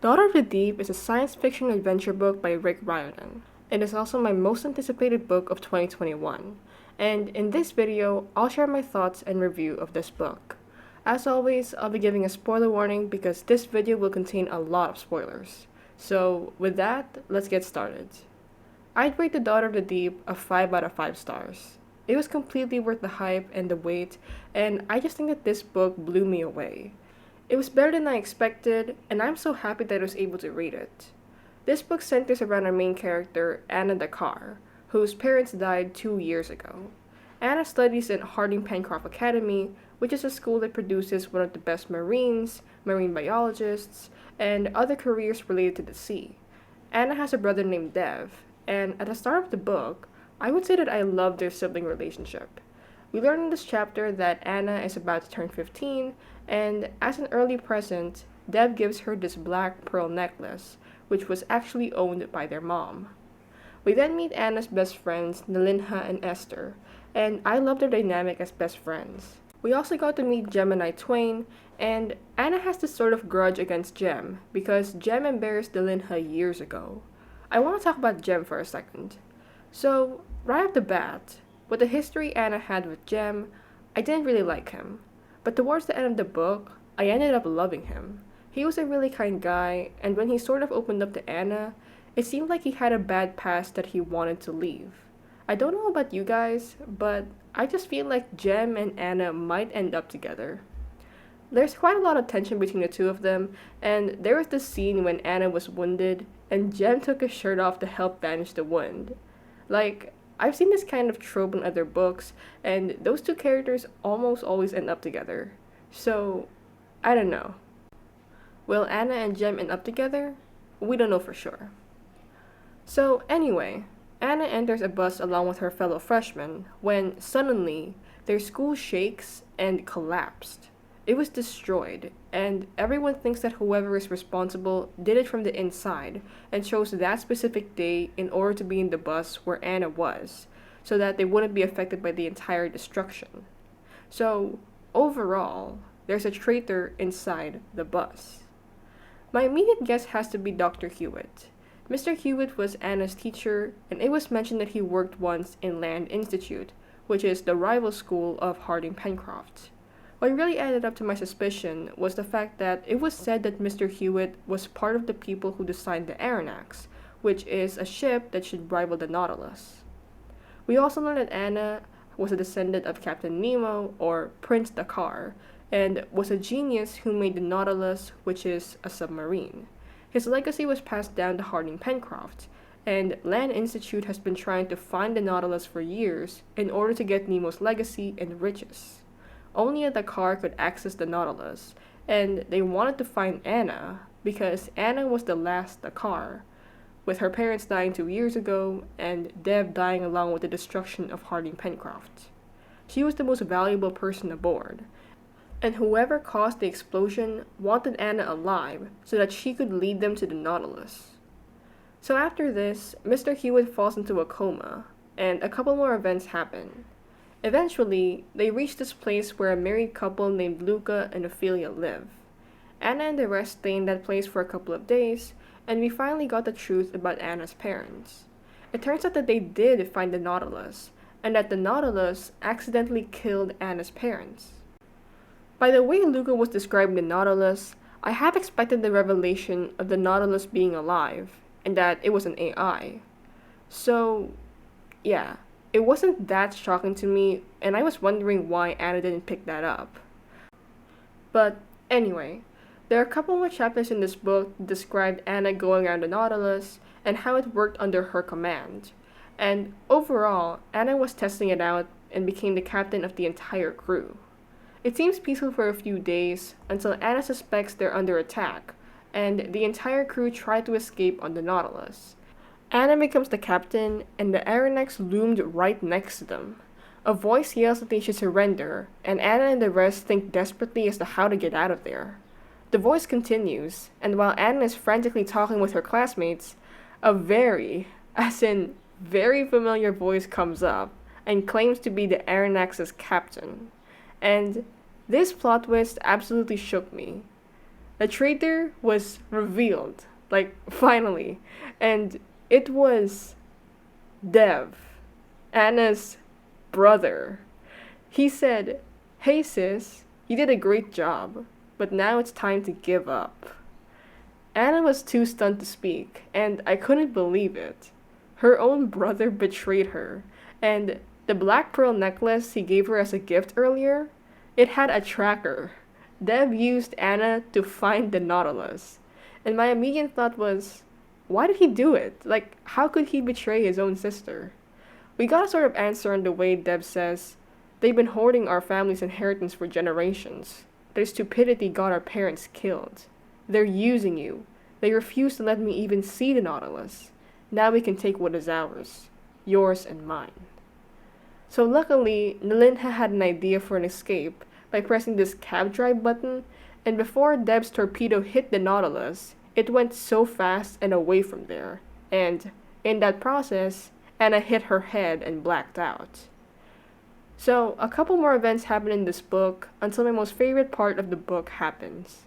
Daughter of the Deep is a science fiction adventure book by Rick Riordan. It is also my most anticipated book of 2021, and in this video, I'll share my thoughts and review of this book. As always, I'll be giving a spoiler warning because this video will contain a lot of spoilers. So with that, let's get started. I'd rate The Daughter of the Deep a 5 out of 5 stars. It was completely worth the hype and the wait, and I just think that this book blew me away. It was better than I expected, and I'm so happy that I was able to read it. This book centers around our main character, Anna the Car, whose parents died 2 years ago. Anna studies at Harding Pencroft Academy, which is a school that produces one of the best marines, marine biologists, and other careers related to the sea. Anna has a brother named Dev, and at the start of the book, I would say that I love their sibling relationship. We learn in this chapter that Anna is about to turn 15, and as an early present, Dev gives her this black pearl necklace, which was actually owned by their mom. We then meet Anna's best friends, Nalinha and Esther, and I love their dynamic as best friends. We also got to meet Jem and I Twain, and Anna has this sort of grudge against Jem, because Jem embarrassed Nalinha years ago. I want to talk about Jem for a second. So, right off the bat, with the history Anna had with Jem, I didn't really like him. But towards the end of the book, I ended up loving him. He was a really kind guy, and when he sort of opened up to Anna, it seemed like he had a bad past that he wanted to leave. I don't know about you guys, but I just feel like Jem and Anna might end up together. There's quite a lot of tension between the two of them, and there was this scene when Anna was wounded, and Jem took his shirt off to help bandage the wound. Like, I've seen this kind of trope in other books, and those two characters almost always end up together. So, I don't know. Will Anna and Jem end up together? We don't know for sure. So, anyway, Anna enters a bus along with her fellow freshmen when, suddenly, their school shakes and collapsed. It was destroyed, and everyone thinks that whoever is responsible did it from the inside and chose that specific day in order to be in the bus where Anna was, so that they wouldn't be affected by the entire destruction. So, overall, there's a traitor inside the bus. My immediate guess has to be Dr. Hewitt. Mr. Hewitt was Anna's teacher, and it was mentioned that he worked once in Land Institute, which is the rival school of Harding Pencroft. What really added up to my suspicion was the fact that it was said that Mr. Hewitt was part of the people who designed the Aronnax, which is a ship that should rival the Nautilus. We also learned that Anna was a descendant of Captain Nemo, or Prince Dakar, and was a genius who made the Nautilus, which is a submarine. His legacy was passed down to Harding Pencroft, and Land Institute has been trying to find the Nautilus for years in order to get Nemo's legacy and riches. Only a Dakar could access the Nautilus, and they wanted to find Anna because Anna was the last Dakar, with her parents dying 2 years ago and Dev dying along with the destruction of Harding Pencroft. She was the most valuable person aboard, and whoever caused the explosion wanted Anna alive so that she could lead them to the Nautilus. So after this, Mr. Hewitt falls into a coma, and a couple more events happen. Eventually, they reach this place where a married couple named Luca and Ophelia live. Anna and the rest stay in that place for a couple of days, and we finally got the truth about Anna's parents. It turns out that they did find the Nautilus, and that the Nautilus accidentally killed Anna's parents. By the way Luca was describing the Nautilus, I half expected the revelation of the Nautilus being alive, and that it was an AI. So, yeah. It wasn't that shocking to me, and I was wondering why Anna didn't pick that up. But anyway, there are a couple more chapters in this book that described Anna going around the Nautilus and how it worked under her command. And overall, Anna was testing it out and became the captain of the entire crew. It seems peaceful for a few days until Anna suspects they're under attack, and the entire crew try to escape on the Nautilus. Anna becomes the captain, and the Aronnax loomed right next to them. A voice yells that they should surrender, and Anna and the rest think desperately as to how to get out of there. The voice continues, and while Anna is frantically talking with her classmates, a very, as in very familiar voice comes up and claims to be the Aronnax's captain. And this plot twist absolutely shook me. The traitor was revealed, like, finally. And it was Dev, Anna's brother. He said, "Hey sis, you did a great job, but now it's time to give up." Anna was too stunned to speak, and I couldn't believe it. Her own brother betrayed her, and the black pearl necklace he gave her as a gift earlier, it had a tracker. Dev used Anna to find the Nautilus. And my immediate thought was, why did he do it? Like, how could he betray his own sister? We got a sort of answer in the way Dev says, "They've been hoarding our family's inheritance for generations. Their stupidity got our parents killed. They're using you. They refuse to let me even see the Nautilus. Now we can take what is ours. Yours and mine." So luckily, Nalinha had an idea for an escape by pressing this cab drive button, and before Dev's torpedo hit the Nautilus, it went so fast and away from there, and in that process, Anna hit her head and blacked out. So, a couple more events happen in this book until my most favorite part of the book happens.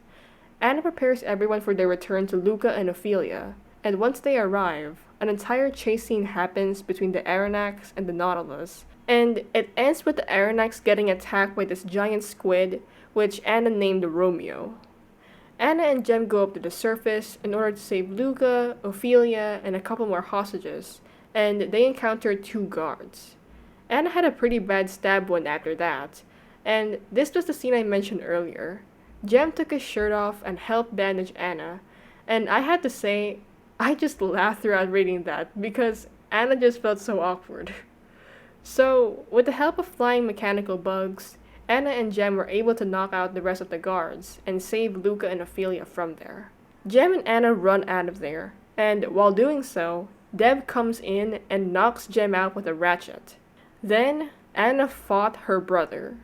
Anna prepares everyone for their return to Luca and Ophelia, and once they arrive, an entire chase scene happens between the Aronnax and the Nautilus, and it ends with the Aronnax getting attacked by this giant squid, which Anna named Romeo. Anna and Jem go up to the surface in order to save Luca, Ophelia, and a couple more hostages, and they encounter 2 guards. Anna had a pretty bad stab wound after that, and this was the scene I mentioned earlier. Jem took his shirt off and helped bandage Anna, and I had to say, I just laughed throughout reading that because Anna just felt so awkward. So, with the help of flying mechanical bugs, Anna and Jem were able to knock out the rest of the guards and save Luca and Ophelia from there. Jem and Anna run out of there, and while doing so, Dev comes in and knocks Jem out with a ratchet. Then, Anna fought her brother.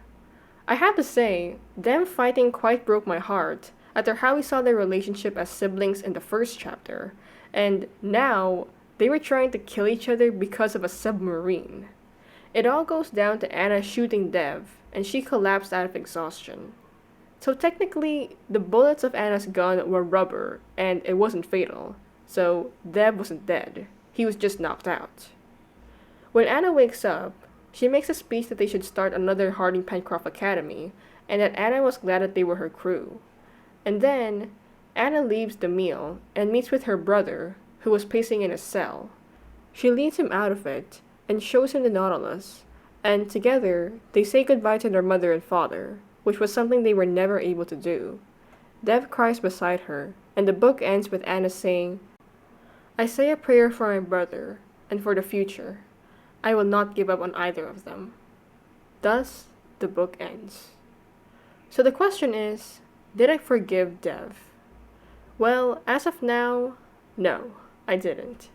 I have to say, them fighting quite broke my heart after how we saw their relationship as siblings in the first chapter, and now they were trying to kill each other because of a submarine. It all goes down to Anna shooting Dev, and she collapsed out of exhaustion. So technically, the bullets of Anna's gun were rubber, and it wasn't fatal, so Dev wasn't dead. He was just knocked out. When Anna wakes up, she makes a speech that they should start another Harding Pencroft Academy, and that Anna was glad that they were her crew. And then, Anna leaves the meal and meets with her brother, who was pacing in a cell. She leads him out of it, and shows him the Nautilus, and together, they say goodbye to their mother and father, which was something they were never able to do. Dev cries beside her, and the book ends with Anna saying, "I say a prayer for my brother, and for the future. I will not give up on either of them." Thus, the book ends. So the question is, did I forgive Dev? Well, as of now, no, I didn't.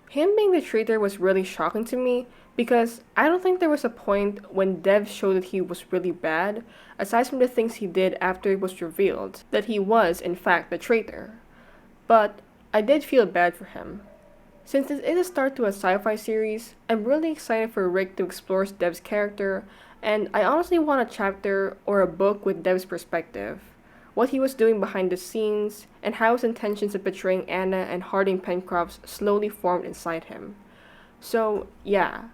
Him being the traitor was really shocking to me because I don't think there was a point when Dev showed that he was really bad, aside from the things he did after it was revealed that he was, in fact, the traitor. But I did feel bad for him. Since this is a start to a sci-fi series, I'm really excited for Rick to explore Dev's character, and I honestly want a chapter or a book with Dev's perspective, what he was doing behind the scenes, and how his intentions of betraying Anna and Harding Pencrofts slowly formed inside him. So, yeah.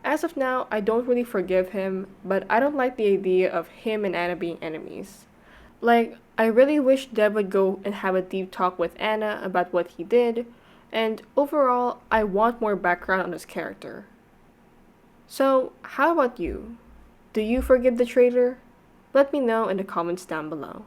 As of now, I don't really forgive him, but I don't like the idea of him and Anna being enemies. Like, I really wish Dev would go and have a deep talk with Anna about what he did, and overall, I want more background on his character. So, how about you? Do you forgive the traitor? Let me know in the comments down below.